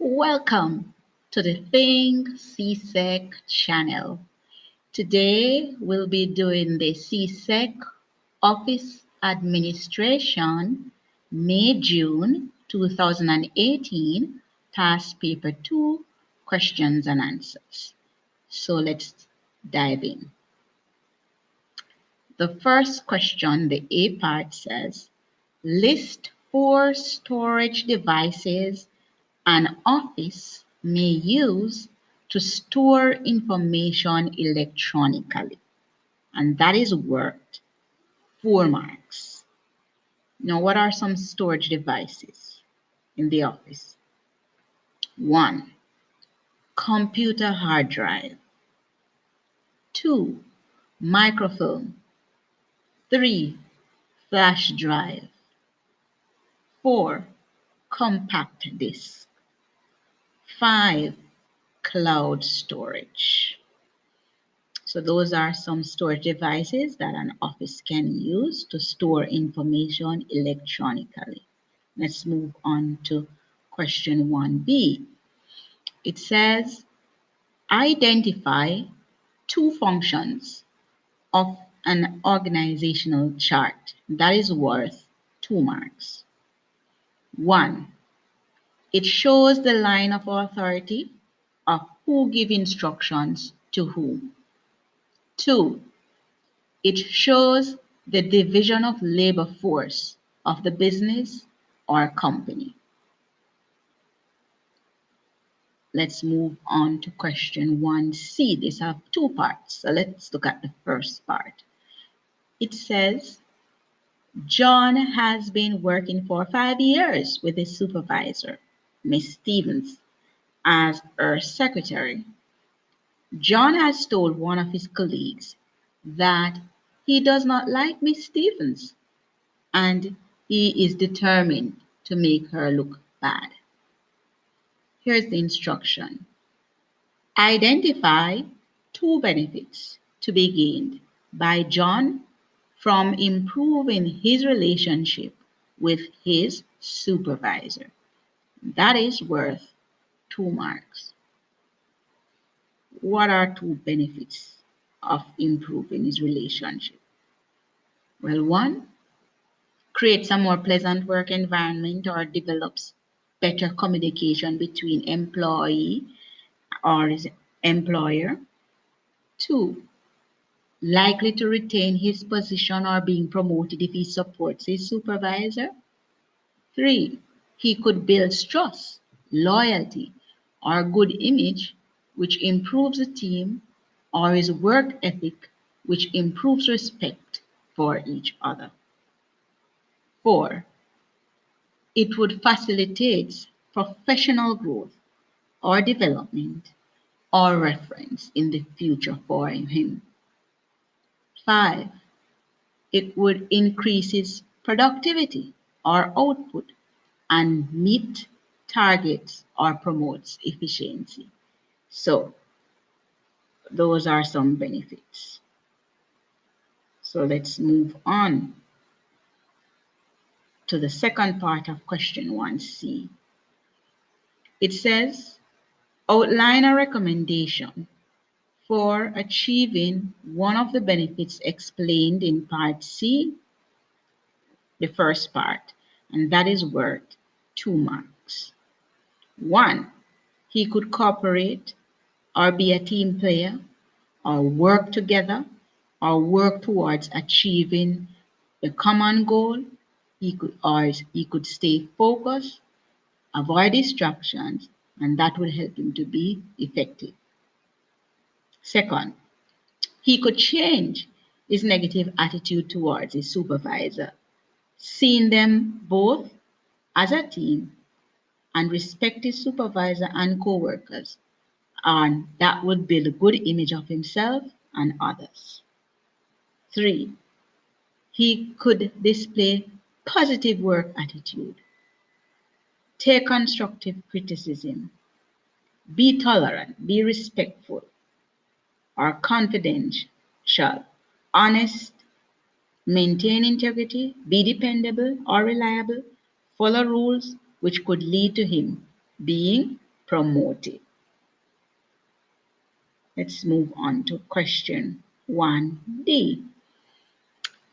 Welcome to the Think CSEC channel. Today we'll be doing the CSEC Office Administration May-June 2018 Task Paper 2 Questions and Answers. So let's dive in. The first question, the A part says, list 4 storage devices an office may use to store information electronically, and that is worth 4 marks. Now, what are some storage devices in the office? 1. Computer hard drive. 2. Microfilm. 3. Flash drive. 4. Compact disc. 5. Cloud storage. So those are some storage devices that an office can use to store information electronically. Let's move on to question 1B. It says, identify 2 functions of an organizational chart. That is worth 2 marks. 1. It shows the line of authority of who give instructions to whom. 2. It shows the division of labor force of the business or company. Let's move on to question 1C. These have 2 parts. So let's look at the first part. It says, John has been working for 5 years with his supervisor, Miss Stevens, as her secretary. John has told one of his colleagues that he does not like Miss Stevens and he is determined to make her look bad. Here's the instruction. Identify 2 benefits to be gained by John from improving his relationship with his supervisor. That is worth 2 marks. What are 2 benefits of improving his relationship? Well, 1, creates a more pleasant work environment or develops better communication between employee or his employer. 2, likely to retain his position or being promoted if he supports his supervisor. 3, he could build trust, loyalty, or good image, which improves the team, or his work ethic, which improves respect for each other. 4, it would facilitate professional growth or development or reference in the future for him. 5, it would increase his productivity or output and meet targets or promotes efficiency. So those are some benefits. So let's move on to the second part of question 1C. It says, outline a recommendation for achieving one of the benefits explained in part C, the first part, and that is worth 2 marks. 1, he could cooperate or be a team player or work together or work towards achieving a common goal. He could stay focused, avoid distractions, and that will help him to be effective. Second, he could change his negative attitude towards his supervisor, seeing them both as a team and respect his supervisor and co-workers, and that would build a good image of himself and others. 3, he could display positive work attitude, take constructive criticism, be tolerant, be respectful, or confidential, honest, maintain integrity, be dependable or reliable, follow rules which could lead to him being promoted. Let's move on to question 1D.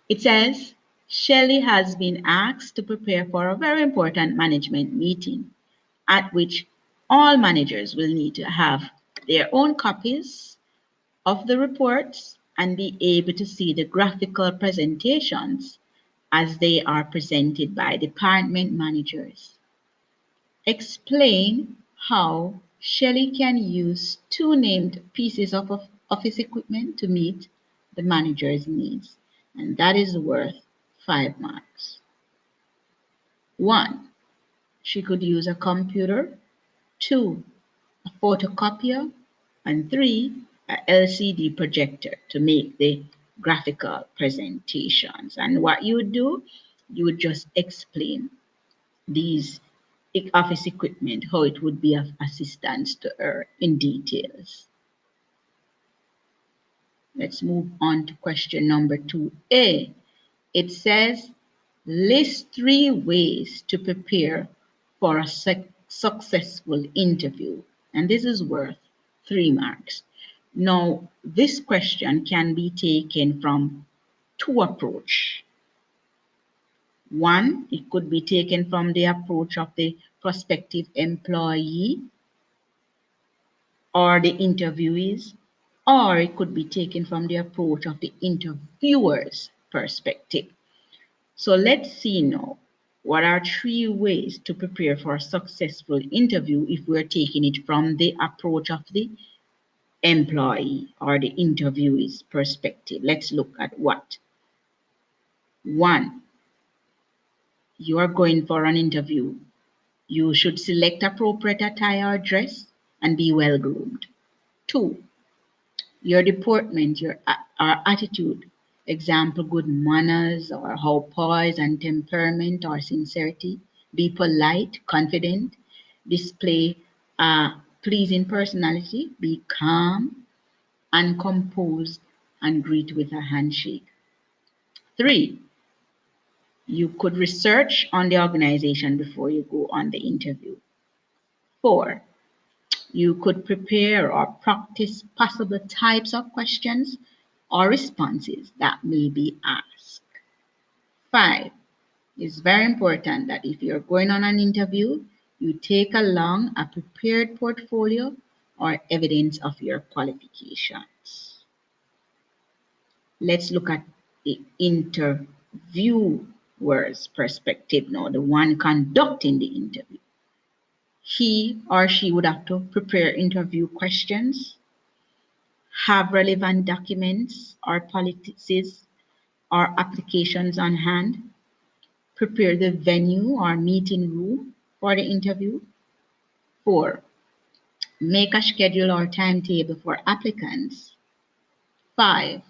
It says, Shelley has been asked to prepare for a very important management meeting at which all managers will need to have their own copies of the reports and be able to see the graphical presentations as they are presented by department managers. Explain how Shelley can use two named pieces of office equipment to meet the manager's needs, and that is worth 5 marks. 1. She could use a computer. 2. A photocopier. And 3. A LCD projector to make the graphical presentations. And what you would do, you would just explain these office equipment, how it would be of assistance to her in details. Let's move on to question number 2A. It says, list 3 ways to prepare for a successful interview. And this is worth 3 marks. Now, this question can be taken from 2 approaches. 1, it could be taken from the approach of the prospective employee or the interviewees, or it could be taken from the approach of the interviewer's perspective. So let's see now what are 3 ways to prepare for a successful interview if we're taking it from the approach of the employee or the interviewee's perspective. Let's look at what. 1, you are going for an interview. You should select appropriate attire or dress and be well groomed. 2, your deportment, your attitude, example, good manners or how poise and temperament or sincerity, be polite, confident, display a pleasing personality, be calm and composed and greet with a handshake. 3, you could research on the organization before you go on the interview. 4, you could prepare or practice possible types of questions or responses that may be asked. 5, it's very important that if you're going on an interview, you take along a prepared portfolio or evidence of your qualifications. Let's look at the interviewer's perspective now, the one conducting the interview. He or she would have to prepare interview questions, have relevant documents or policies or applications on hand, prepare the venue or meeting room for the interview. 4, make a schedule or timetable for applicants. 5,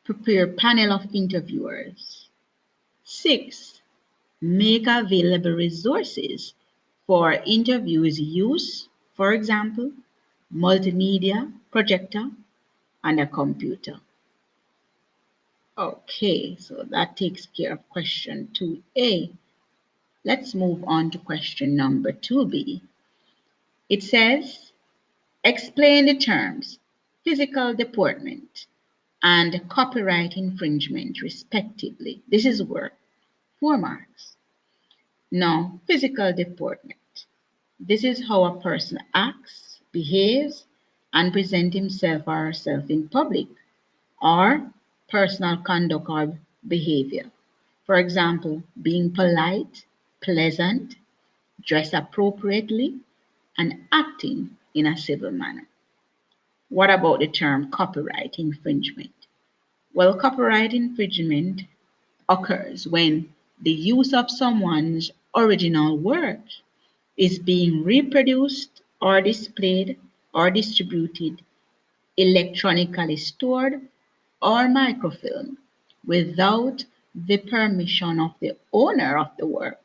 prepare panel of interviewers. 6, make available resources for interviews use, for example, multimedia, projector, and a computer. Okay, so that takes care of question 2A. Let's move on to question number 2B. It says, explain the terms physical deportment and copyright infringement, respectively. This is worth 4 marks. Now, physical deportment. This is how a person acts, behaves, and presents himself or herself in public, or personal conduct or behavior. For example, being polite, pleasant, dress appropriately, and acting in a civil manner. What about the term copyright infringement? Well, copyright infringement occurs when the use of someone's original work is being reproduced or displayed or distributed, electronically stored, or microfilmed without the permission of the owner of the work,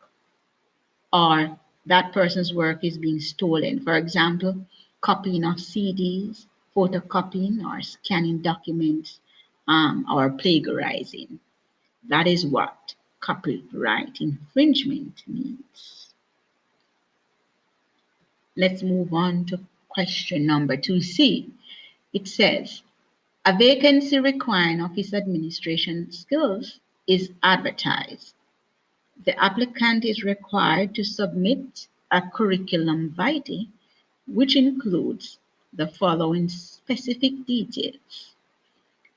or that person's work is being stolen. For example, copying of CDs, photocopying or scanning documents, or plagiarizing. That is what copyright infringement means. Let's move on to question number 2C. It says, a vacancy requiring office administration skills is advertised. The applicant is required to submit a curriculum vitae, which includes the following specific details.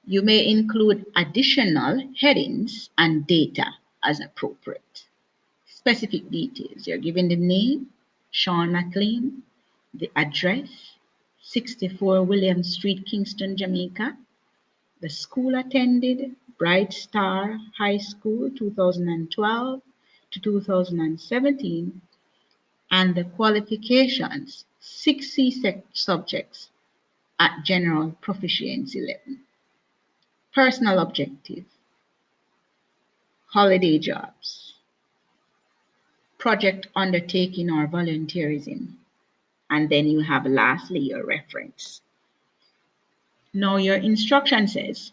You may include additional headings and data as appropriate. Specific details. You're given the name, Sean McLean, the address, 64 William Street, Kingston, Jamaica, the school attended, Bright Star High School, 2012 to 2017, and the qualifications, 6 CSEC subjects at general proficiency level. Personal objective, holiday jobs, project undertaking or volunteerism, and then you have lastly your reference. Now your instruction says,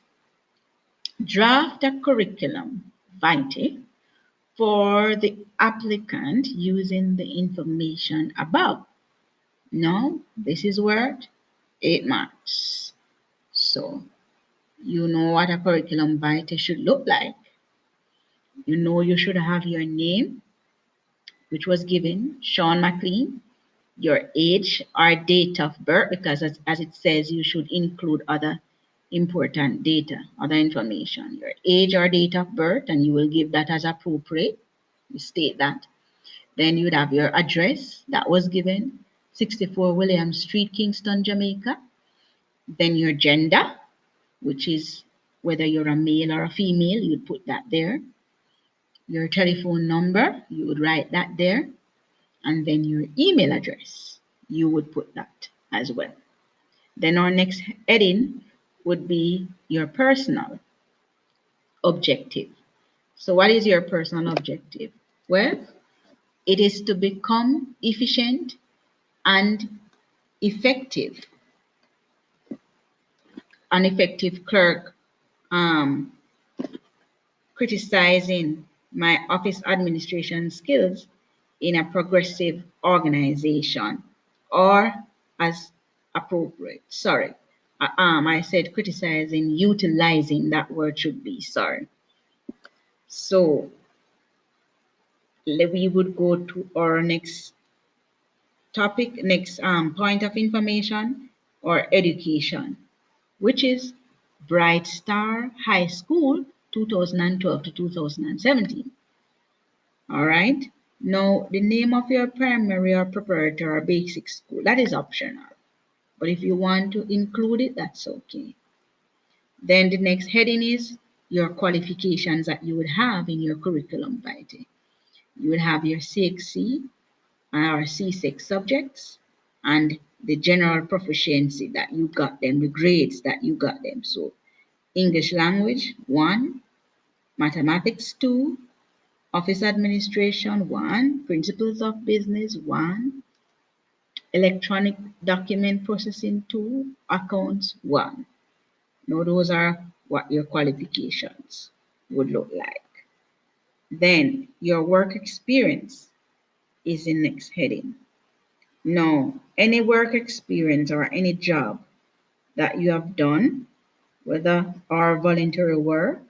draft a curriculum vitae for the applicant using the information above. Now, this is worth 8 marks. So, you know what a curriculum vitae should look like. You know you should have your name, which was given, Sean McLean, your age or date of birth, because as it says, you should include other important data, other information, your age or date of birth, and you will give that as appropriate. You state that. Then you'd have your address that was given, 64 William Street, Kingston, Jamaica. Then your gender, which is whether you're a male or a female, you'd put that there. Your telephone number, you would write that there. And then your email address, you would put that as well. Then our next heading would be your personal objective. So what is your personal objective? Well, it is to become efficient and effective, an effective clerk, um, criticizing my office administration skills in a progressive organization or as appropriate. Sorry, I said criticizing, utilizing, that word should be, sorry. So we would go to our next topic, next point of information or education, which is Bright Star High School 2012 to 2017. All right. Now, the name of your primary or preparatory or basic school, that is optional. But if you want to include it, that's okay. Then the next heading is your qualifications that you would have in your curriculum vitae. You would have your CXC or CSEC subjects and the general proficiency that you got them, the grades that you got them. So English language, 1, mathematics, 2, office administration, 1, principles of business, 1, electronic document processing, 2, accounts, 1. Now those are what your qualifications would look like. Then your work experience is the next heading. Now, any work experience or any job that you have done, whether or voluntary work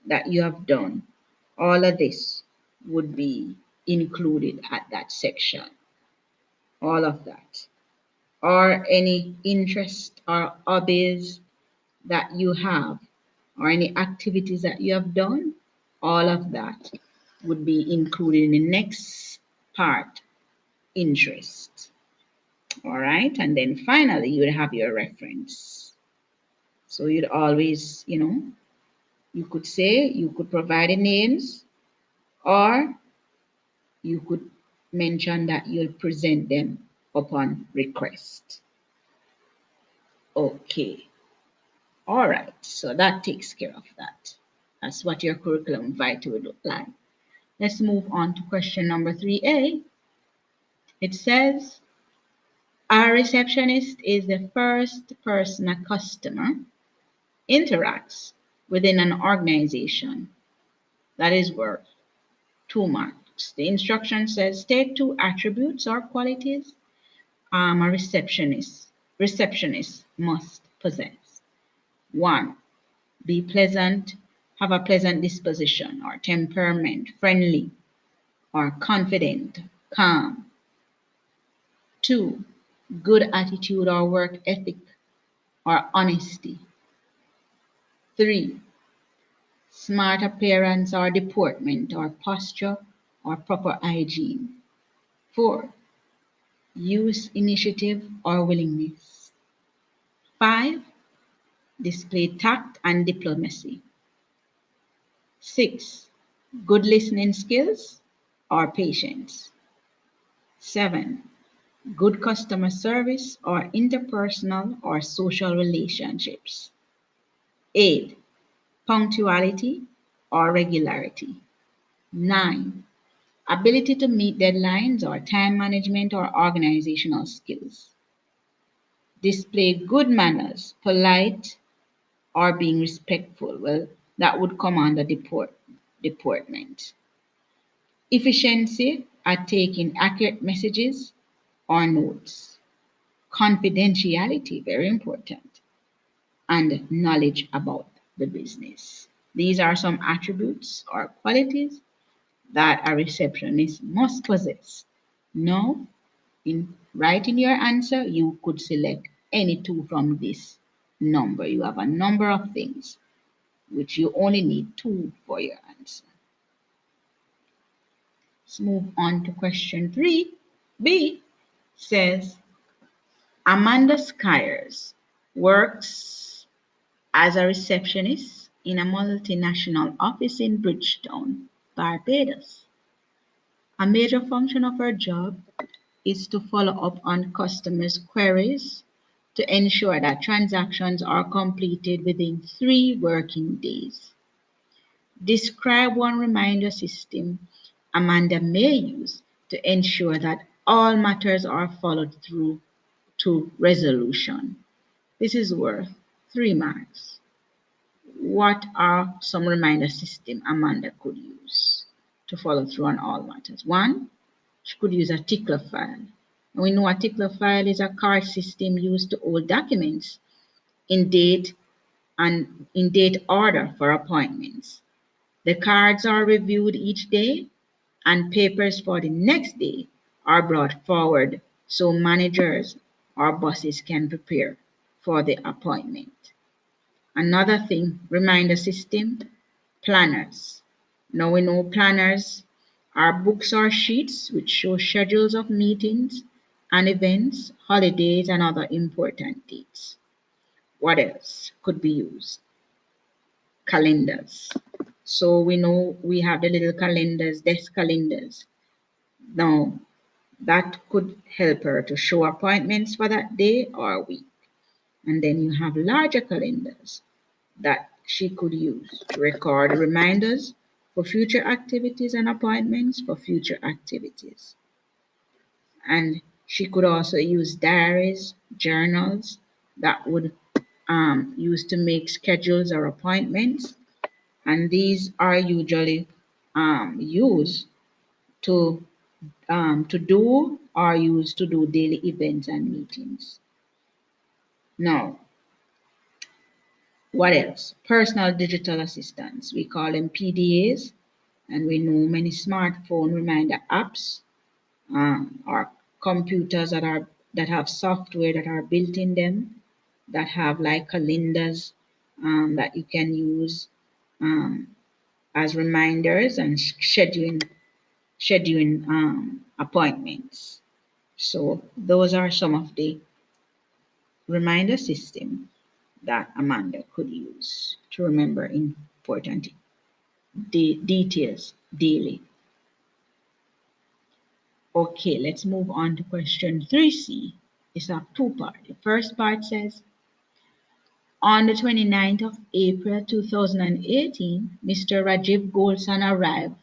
that you have done, all of this would be included at that section. All of that. Or any interest or hobbies that you have, or any activities that you have done, all of that would be included in the next part, interest. All right, and then finally you would have your reference. So you'd always, you could say, you could provide the names, or you could mention that you'll present them upon request. Okay. All right, so that takes care of that. That's what your curriculum vitae would look like. Let's move on to question number 3A. It says, a receptionist is the first person a customer interacts within an organization. That is worth 2 marks. The instruction says, state 2 attributes or qualities a receptionist must possess. One, be pleasant, have a pleasant disposition or temperament, friendly or confident, calm. Two, good attitude or work ethic or honesty. Three, smart appearance or deportment or posture or proper hygiene. Four, use initiative or willingness. Five, display tact and diplomacy. Six, good listening skills or patience. Seven, good customer service or interpersonal or social relationships. Eight, punctuality or regularity. Nine, ability to meet deadlines or time management or organizational skills. Display good manners, polite or being respectful. Well, that would come under deportment. Efficiency at taking accurate messages or notes. Confidentiality, very important, and knowledge about the business. These are some attributes or qualities that a receptionist must possess. Now, in writing your answer, you could select any two from this number. You have a number of things which you only need two for your answer. Let's move on to question 3B. Says Amanda Skyers works as a receptionist in a multinational office in Bridgetown, Barbados. A major function of her job is to follow up on customers' queries to ensure that transactions are completed within 3 working days. Describe one reminder system Amanda may use to ensure that all matters are followed through to resolution. This is worth 3 marks. What are some reminder system Amanda could use to follow through on all matters? One, she could use a tickler file. We know a tickler file is a card system used to hold documents in date and in date order for appointments. The cards are reviewed each day and papers for the next day are brought forward so managers or bosses can prepare for the appointment. Another thing, reminder system, planners. Now we know planners are books or sheets which show schedules of meetings and events, holidays, and other important dates. What else could be used? Calendars. So we know we have the little calendars, desk calendars. Now that could help her to show appointments for that day or week. And then you have larger calendars that she could use to record reminders for future activities and appointments for future activities. And she could also use diaries, journals that would use to make schedules or appointments. And these are usually used to do or used to do daily events and meetings. Now, what else? Personal digital assistants. We call them PDAs, and we know many smartphone reminder apps or computers that have software that are built in them that have like calendars that you can use um, as reminders and scheduling appointments. So those are some of the reminder system that Amanda could use to remember important details daily. Okay, let's move on to question 3C. It's a two-part. The first part says, on the 29th of April 2018, Mr. Rajiv Golsan arrived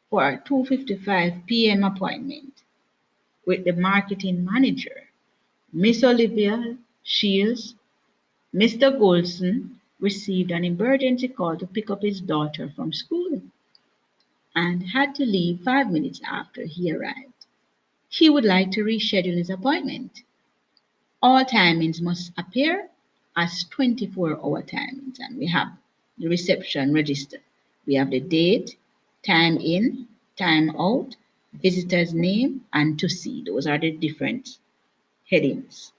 for a 2:55 p.m. appointment with the marketing manager, Miss Olivia Shields. Mr. Golson received an emergency call to pick up his daughter from school and had to leave 5 minutes after he arrived. He would like to reschedule his appointment. All timings must appear as 24-hour timings, and we have the reception register. We have the date, time in, time out, visitor's name, and to see. Those are the different headings.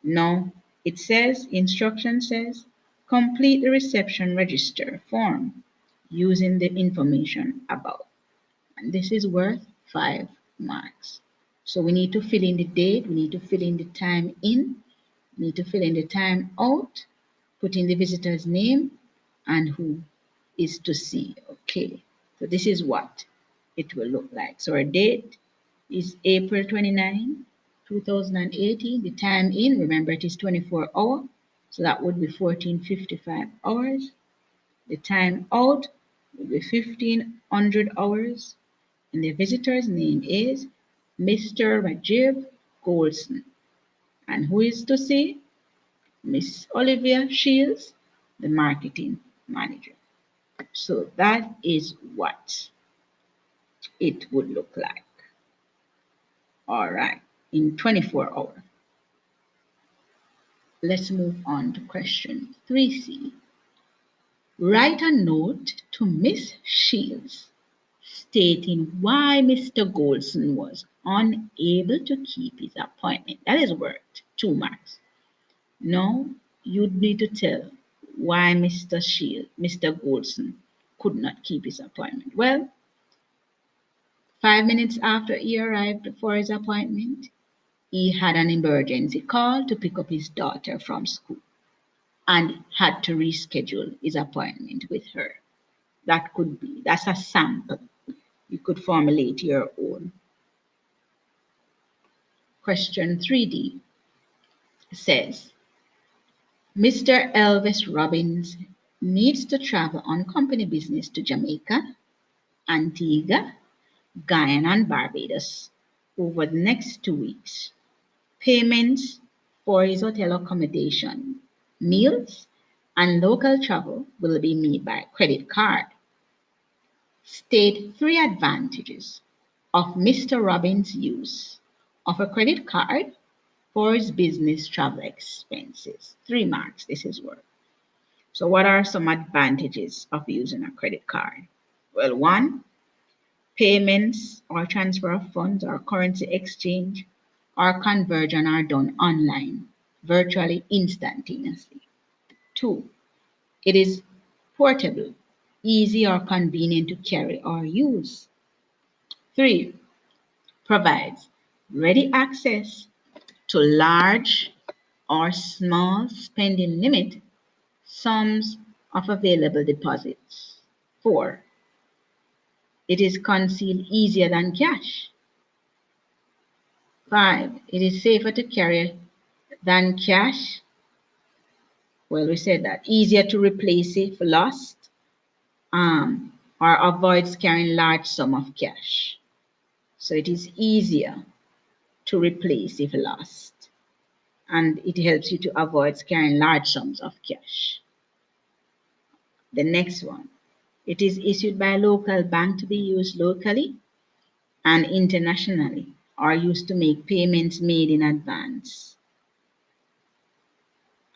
Now, it says, instruction says, complete the reception register form using the information above. And this is worth 5 marks. So we need to fill in the date, we need to fill in the time in, we need to fill in the time out, put in the visitor's name and who is to see. Okay, so this is what it will look like. So our date is April 29, 2018. The time in, remember it is 24 hour, so that would be 1455 hours. The time out would be 1500 hours. And the visitor's name is Mr. Rajiv Golson. And who is to see? Miss Olivia Shields, the marketing manager. So that is what it would look like. All right, in 24 hours. Let's move on to question 3C. Write a note to Miss Shields stating why Mr. Golson was unable to keep his appointment. That is worth 2 marks. Now you'd need to tell why Mr. Golson could not keep his appointment. Well, 5 minutes after he arrived for his appointment, he had an emergency call to pick up his daughter from school and had to reschedule his appointment with her. That's a sample. You could formulate your own. Question 3D says, Mr. Elvis Robbins needs to travel on company business to Jamaica, Antigua, Guyana, and Barbados over the next 2 weeks. Payments for his hotel accommodation, meals, and local travel will be made by credit card. State 3 advantages of Mr. Robbins' use of a credit card for his business travel expenses. 3 marks, this is worth. So what are some advantages of using a credit card? Well, 1, payments or transfer of funds or currency exchange or conversion are done online, virtually instantaneously. 2, it is portable, easy or convenient to carry or use. 3, provides ready access to large or small spending limit sums of available deposits. 4, it is concealed easier than cash. 5, it is safer to carry than cash. Well, we said that. Easier to replace if lost, or avoids carrying large sum of cash. So it is easier to replace if lost, and it helps you to avoid carrying large sums of cash. The next one, it is issued by a local bank to be used locally and internationally, or used to make payments made in advance.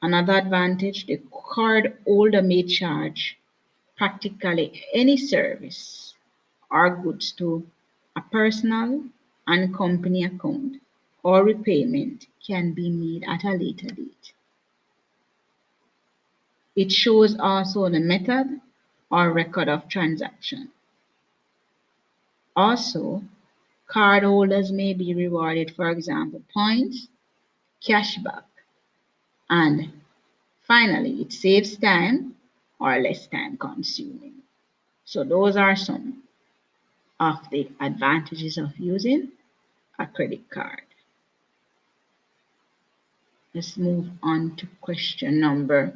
Another advantage, the card holder may charge practically any service or goods to a personal and company account, or repayment can be made at a later date. It shows also the method or record of transaction. Also, cardholders may be rewarded, for example, points, cashback, and finally, it saves time or less time consuming. So those are some of the advantages of using a credit card. Let's move on to question number.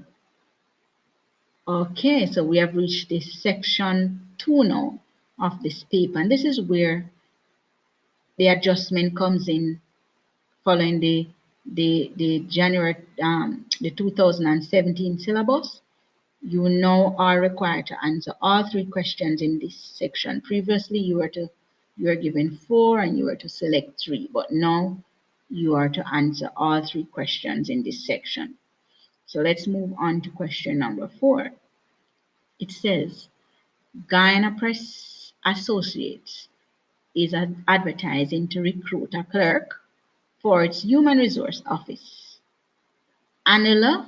Okay, so we have reached this section 2 now of this paper, and this is where the adjustment comes in following the January the 2017 syllabus. You now are required to answer all 3 questions in this section. Previously, you you are given 4 and you are to select 3, but now you are to answer all 3 questions in this section. So let's move on to question number 4. It says, Guyana Press Associates is advertising to recruit a clerk for its human resource office. Anila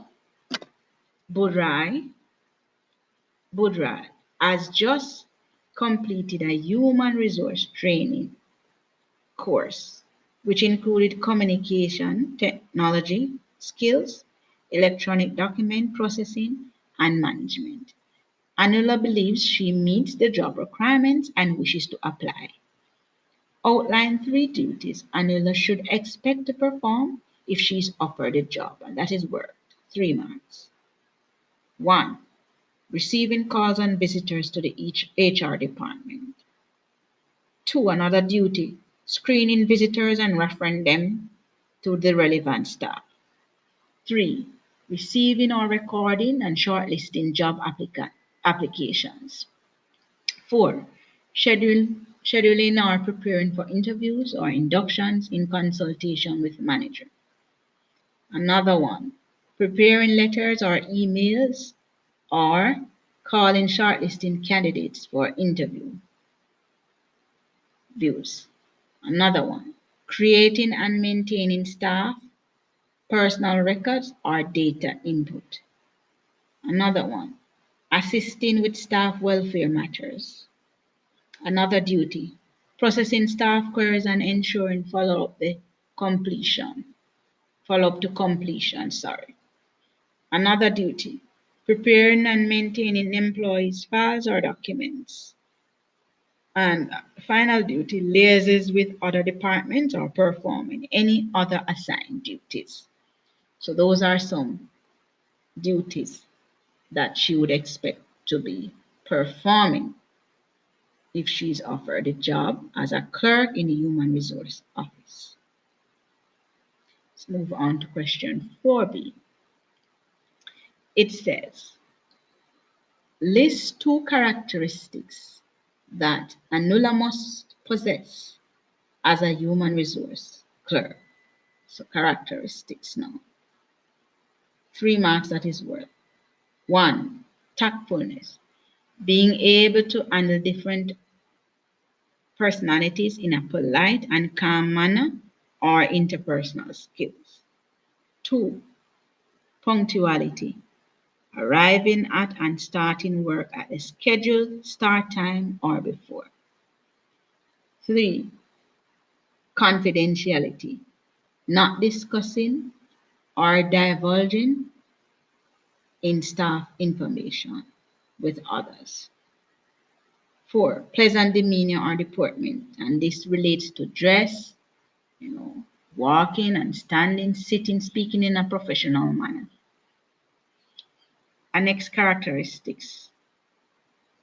Budrai has just completed a human resource training course, which included communication technology skills, electronic document processing, and management. Anula believes she meets the job requirements and wishes to apply. Outline 3 duties Anula should expect to perform if she is offered a job, and that is work. 3 marks. 1. Receiving calls and visitors to the HR department. 2. Another duty, screening visitors and referring them to the relevant staff. 3. Receiving or recording and shortlisting job applications. 4. Scheduling or preparing for interviews or inductions in consultation with manager. Another one, preparing letters or emails or calling shortlisting candidates for interview views. Another one, creating and maintaining staff, personal records or data input. Another one, assisting with staff welfare matters. Another duty, processing staff queries and ensuring follow up to completion, sorry. Another duty, preparing and maintaining employees' files or documents. And final duty, liaises with other departments or performing any other assigned duties. So those are some duties that she would expect to be performing if she's offered a job as a clerk in the Human Resource Office. Let's move on to question 4B. It says, list 2 characteristics that Anula must possess as a human resource clerk. So characteristics now. 3 marks that is worth. 1. Tactfulness, being able to handle different personalities in a polite and calm manner or interpersonal skills. 2. Punctuality, arriving at and starting work at a scheduled start time or before. 3. Confidentiality, not discussing or divulging in staff information with others. 4. Pleasant demeanor or deportment, and this relates to dress, walking and standing, sitting, speaking in a professional manner. And next characteristics,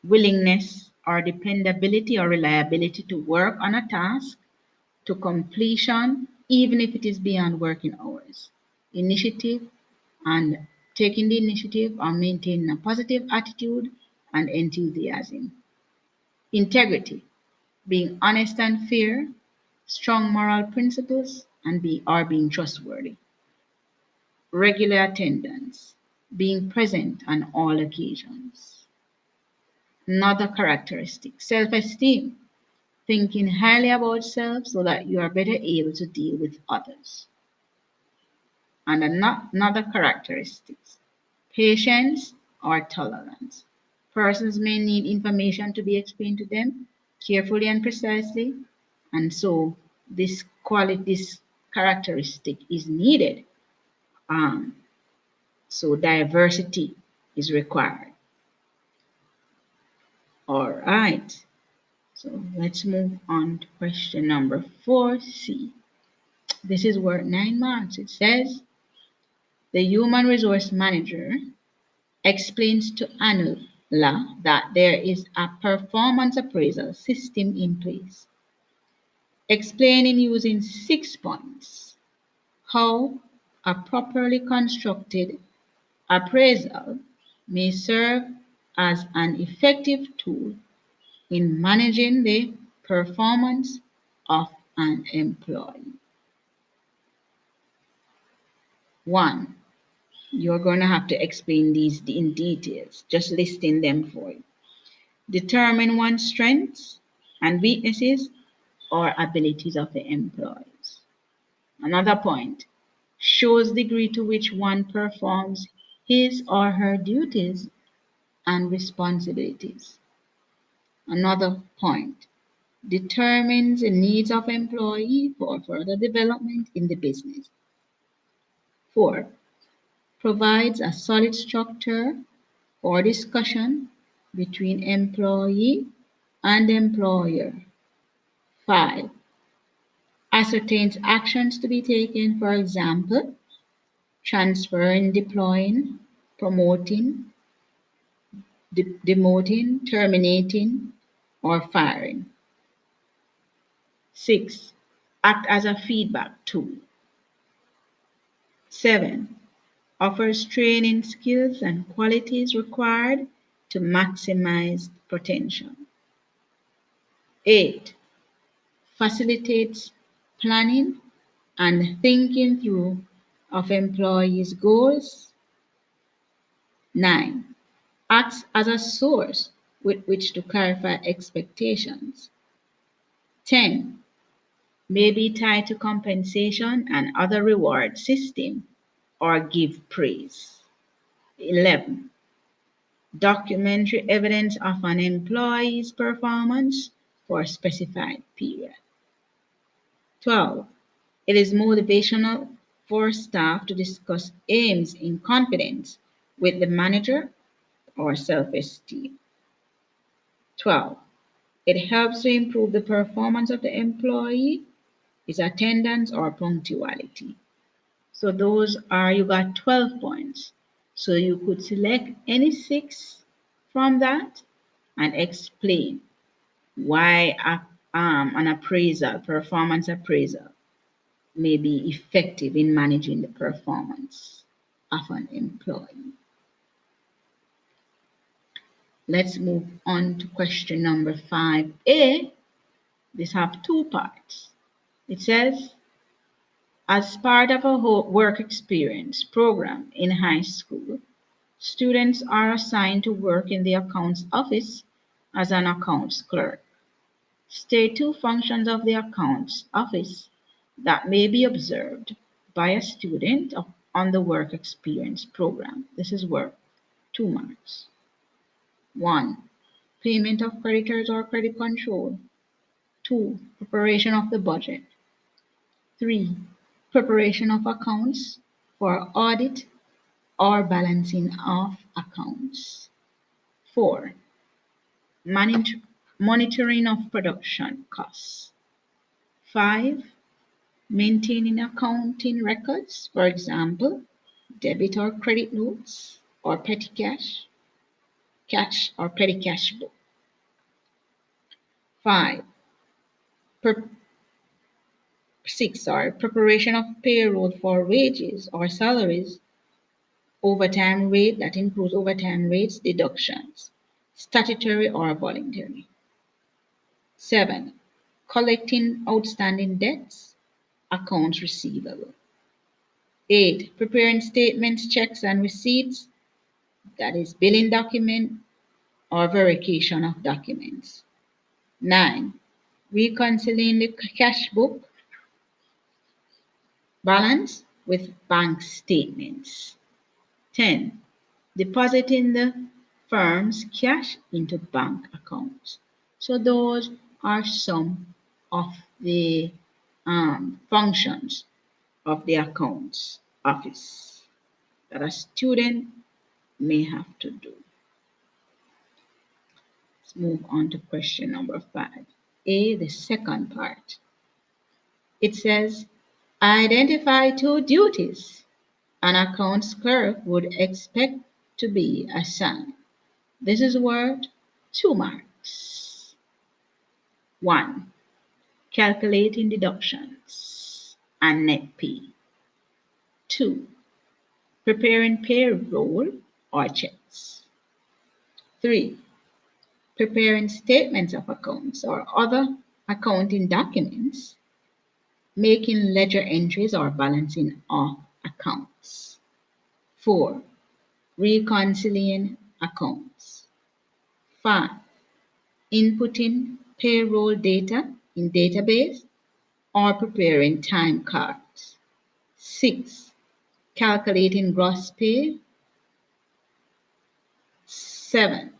willingness or dependability or reliability to work on a task to completion, even if it is beyond working hours. Initiative and taking the initiative or maintaining a positive attitude and enthusiasm. Integrity, being honest and fair, strong moral principles, and being trustworthy. Regular attendance, being present on all occasions. Another characteristic, self-esteem, thinking highly about self so that you are better able to deal with others. And another characteristics, patience or tolerance. Persons may need information to be explained to them carefully and precisely, and so this characteristic is needed. So diversity is required. All right. So let's move on to question number 4C. This is worth 9 marks. It says, the human resource manager explains to Anula that there is a performance appraisal system in place, explaining using 6 points how a properly constructed appraisal may serve as an effective tool in managing the performance of an employee. 1. You're going to have to explain these in details, just listing them for you. Determine one's strengths and weaknesses or abilities of the employees. Another point, shows degree to which one performs his or her duties and responsibilities. Another point, determines the needs of employee for further development in the business. 4. Provides a solid structure for discussion between employee and employer. 5. Ascertains actions to be taken, for example, transferring, deploying, promoting, demoting, terminating, or firing. 6. Act as a feedback tool. 7. Offers training skills and qualities required to maximize potential. 8. Facilitates planning and thinking through of employees' goals. 9. Acts as a source with which to clarify expectations. 10. May be tied to compensation and other reward system or give praise. 11. Documentary evidence of an employee's performance for a specified period. 12. It is motivational for staff to discuss aims in confidence with the manager or self-esteem. 12. It helps to improve the performance of the employee, his attendance or punctuality. So those are, you got 12 points. So you could select any 6 from that and explain why an appraisal, performance appraisal, may be effective in managing the performance of an employee. Let's move on to question number 5A. This have 2 parts. It says, as part of a work experience program in high school, students are assigned to work in the accounts office as an accounts clerk. State 2 functions of the accounts office that may be observed by a student on the work experience program. This is work, 2 marks. 1. Payment of creditors or credit control. 2. Preparation of the budget. 3. Preparation of accounts for audit or balancing of accounts. 4. Monitoring of production costs. 5. Maintaining accounting records, for example, debit or credit notes or petty cash or petty cash book. 5. 6. Preparation of payroll for wages or salaries, overtime rate, that includes overtime rates, deductions, statutory or voluntary. 7. Collecting outstanding debts, accounts receivable. 8. Preparing statements, checks, and receipts, that is billing document or verification of documents. 9. Reconciling the cash book balance with bank statements. 10. Depositing the firm's cash into bank accounts. So those are some of the functions of the accounts office that a student may have to do. Let's move on to question number 5A, the second part. It says, identify 2 duties an accounts clerk would expect to be assigned. This is worth 2 marks. 1. Calculating deductions and net pay. 2. Preparing payroll or checks. 3. Preparing statements of accounts or other accounting documents, making ledger entries or balancing of accounts. 4. Reconciling accounts. 5. Inputting payroll data in database or preparing time cards. 6. Calculating gross pay. 7.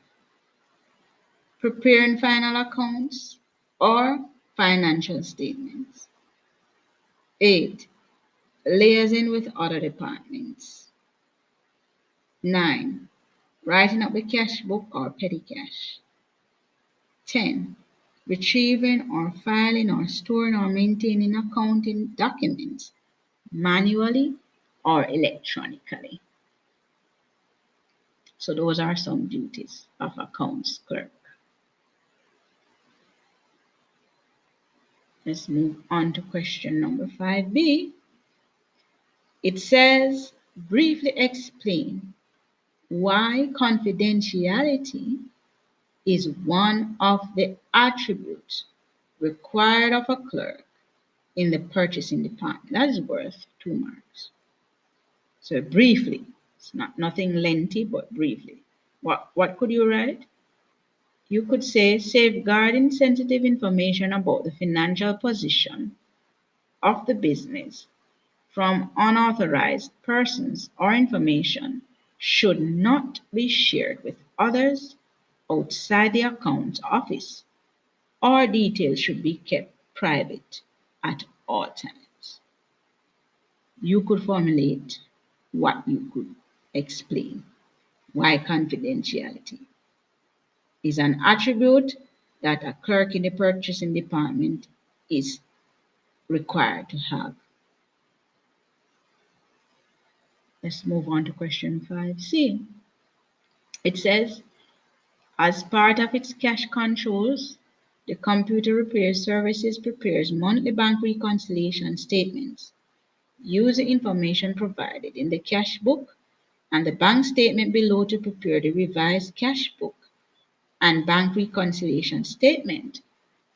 Preparing final accounts or financial statements. 8. Liaising with other departments. 9. Writing up the cash book or petty cash. 10. Retrieving or filing or storing or maintaining accounting documents manually or electronically. So those are some duties of accounts clerk. Let's move on to question number 5B. It says, briefly explain why confidentiality is one of the attributes required of a clerk in the purchasing department. That is worth 2 marks. So briefly, it's not nothing lengthy, but briefly. What could you write? You could say safeguarding sensitive information about the financial position of the business from unauthorized persons or information should not be shared with others outside the account office, or details should be kept private at all times. You could formulate what you could explain why confidentiality is an attribute that a clerk in the purchasing department is required to have. Let's move on to question 5C. It says, as part of its cash controls, the computer repair services prepares monthly bank reconciliation statements. Use the information provided in the cash book and the bank statement below to prepare the revised cash book and bank reconciliation statement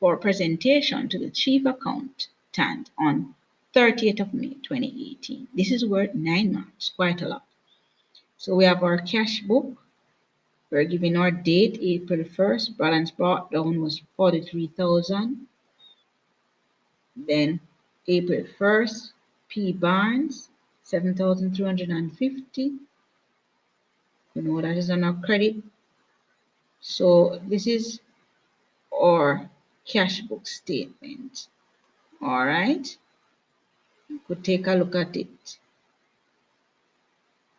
for presentation to the chief accountant on 30th of May 2018. This is worth 9 marks, quite a lot. So we have our cash book. We're giving our date, April 1st. Balance brought down was 43,000. Then April 1st, P Barnes, 7,350. You know that is on our credit. So this is our cash book statement. All right. You could take a look at it.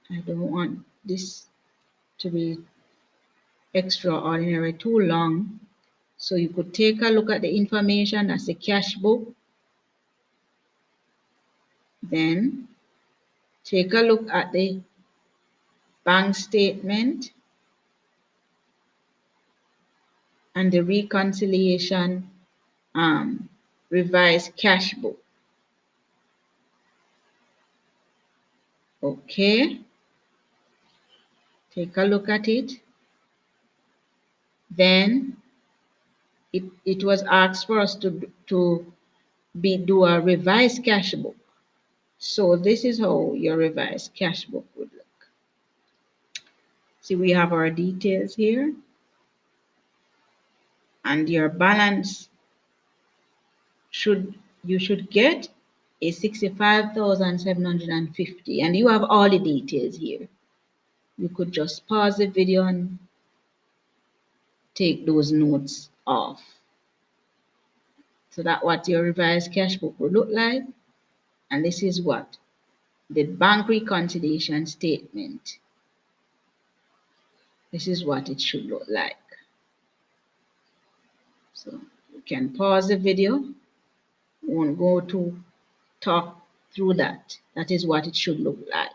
I don't want this to be extraordinary too long. So you could take a look at the information, that's the cash book. Then take a look at the bank statement and the reconciliation revised cash book. Okay. Take a look at it. Then it was asked for us to do a revised cash book. So this is how your revised cash book would look. See, we have our details here. And your balance you should get is 65,750, and you have all the details here. You could just pause the video and take those notes off. So that's what your revised cash book will look like. And this is what the bank reconciliation statement. This is what it should look like. So you can pause the video. Won't go to talk through that. That is what it should look like.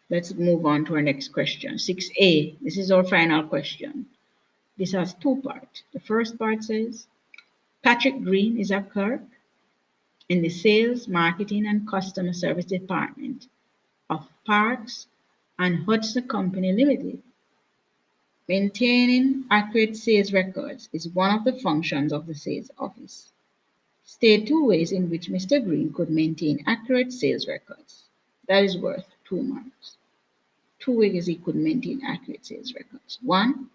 Let's move on to our next question. 6A. This is our final question. This has 2 parts. The first part says, Patrick Green is a clerk in the Sales, Marketing, and Customer Service Department of Parks and Hudson Company Limited. Maintaining accurate sales records is one of the functions of the sales office. State 2 ways in which Mr. Green could maintain accurate sales records. That is worth 2 marks. 2 ways he could maintain accurate sales records. 1.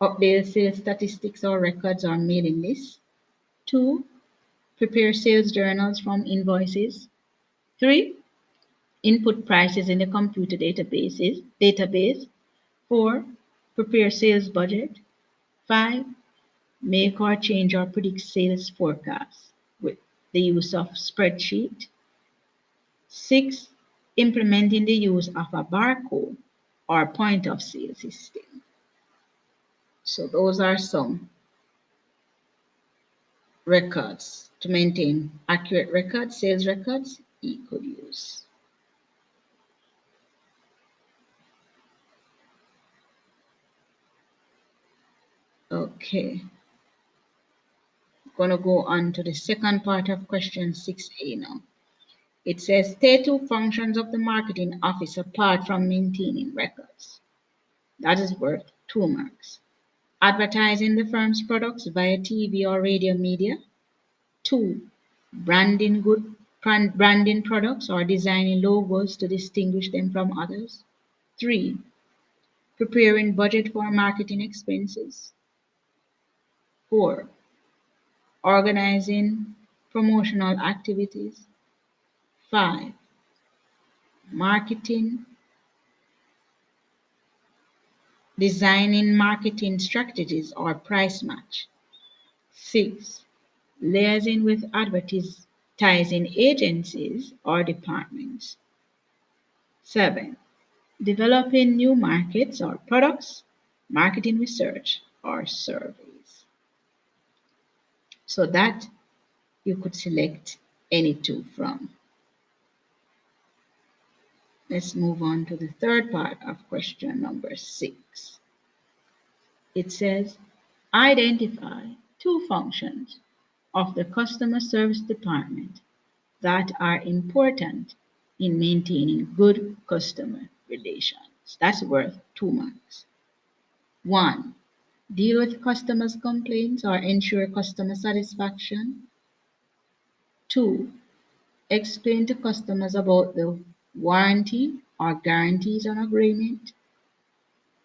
Update sales statistics or records or mailing lists. 2. Prepare sales journals from invoices. 3. Input prices in the computer database. 4. Prepare sales budget. 5. Make or change or predict sales forecasts with the use of spreadsheet. 6. Implementing the use of a barcode or point of sale system. So those are some records to maintain accurate records, sales records he could use. Okay, I'm going to go on to the second part of question 6a now. It says, state 2 functions of the marketing office apart from maintaining records. That is worth 2 marks. Advertising the firm's products via TV or radio media. 2. Branding products or designing logos to distinguish them from others. 3. Preparing budget for marketing expenses. 4. Organizing promotional activities. 5. Marketing, designing marketing strategies or price match. 6. Liaising with advertising agencies or departments. 7. Developing new markets or products, marketing research or surveys. So that you could select any 2 from. Let's move on to the third part of question number 6. It says, identify 2 functions of the customer service department that are important in maintaining good customer relations. That's worth 2 marks. 1. Deal with customers' complaints or ensure customer satisfaction. 2. Explain to customers about the warranty or guarantees on agreement.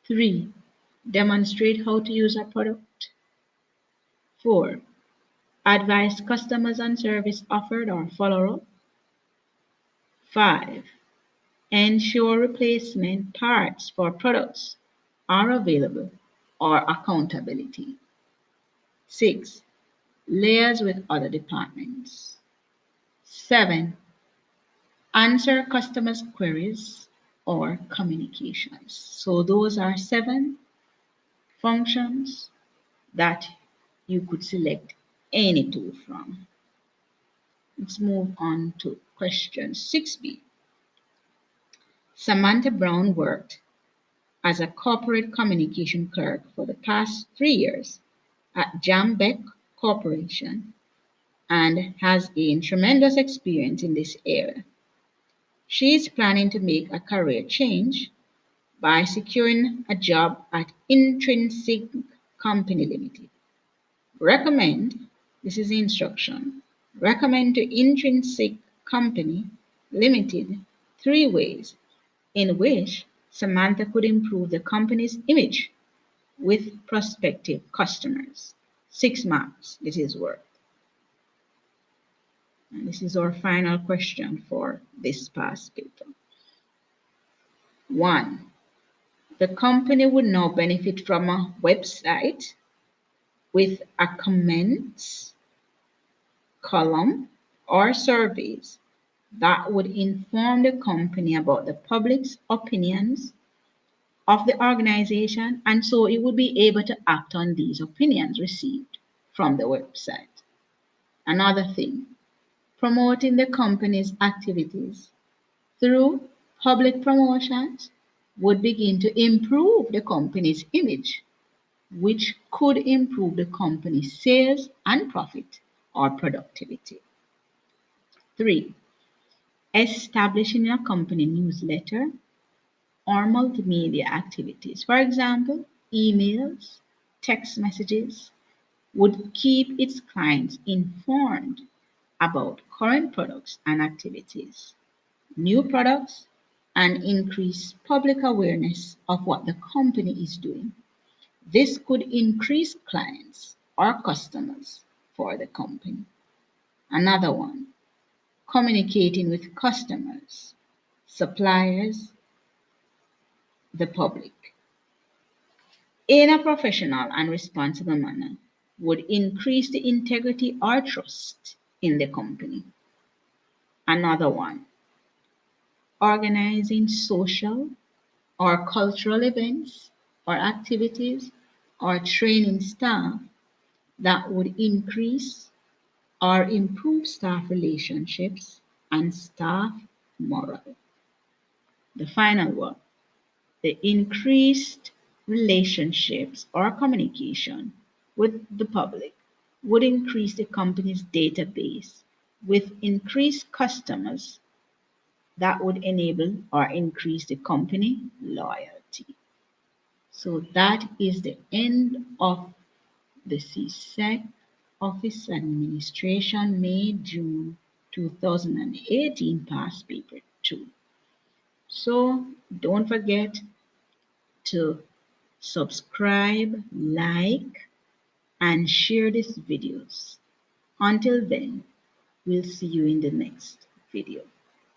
3. Demonstrate how to use a product. 4. Advise customers on service offered or follow up. 5. Ensure replacement parts for products are available or accountability. 6. Liaise with other departments. 7. Answer customers' queries or communications. So those are 7 functions that you could select any 2 from. Let's move on to question 6b. Samantha Brown worked as a corporate communication clerk for the past 3 years at Jambeck Corporation and has gained tremendous experience in this area. She is planning to make a career change by securing a job at Intrinsic Company Limited. Recommend, this is the instruction, recommend to Intrinsic Company Limited 3 ways in which Samantha could improve the company's image with prospective customers. 6 marks this is worth. And this is our final question for this past paper. 1. The company would now benefit from a website with a comments column or surveys that would inform the company about the public's opinions of the organization, and so it would be able to act on these opinions received from the website. Another thing, promoting the company's activities through public promotions would begin to improve the company's image, which could improve the company's sales and profit or productivity. 3. Establishing a company newsletter or multimedia activities. For example, emails, text messages, would keep its clients informed about current products and activities, new products, and increase public awareness of what the company is doing. This could increase clients or customers for the company. Another one, communicating with customers, suppliers, the public in a professional and responsible manner would increase the integrity or trust in the company. Another one, organizing social or cultural events or activities or training staff that would increase or improve staff relationships and staff morale. The final one, the increased relationships or communication with the public would increase the company's database with increased customers that would enable or increase the company loyalty. So that is the end of the CSEC Office Administration May June 2018 past paper 2. So don't forget to subscribe, like, and share these videos. Until then, we'll see you in the next video.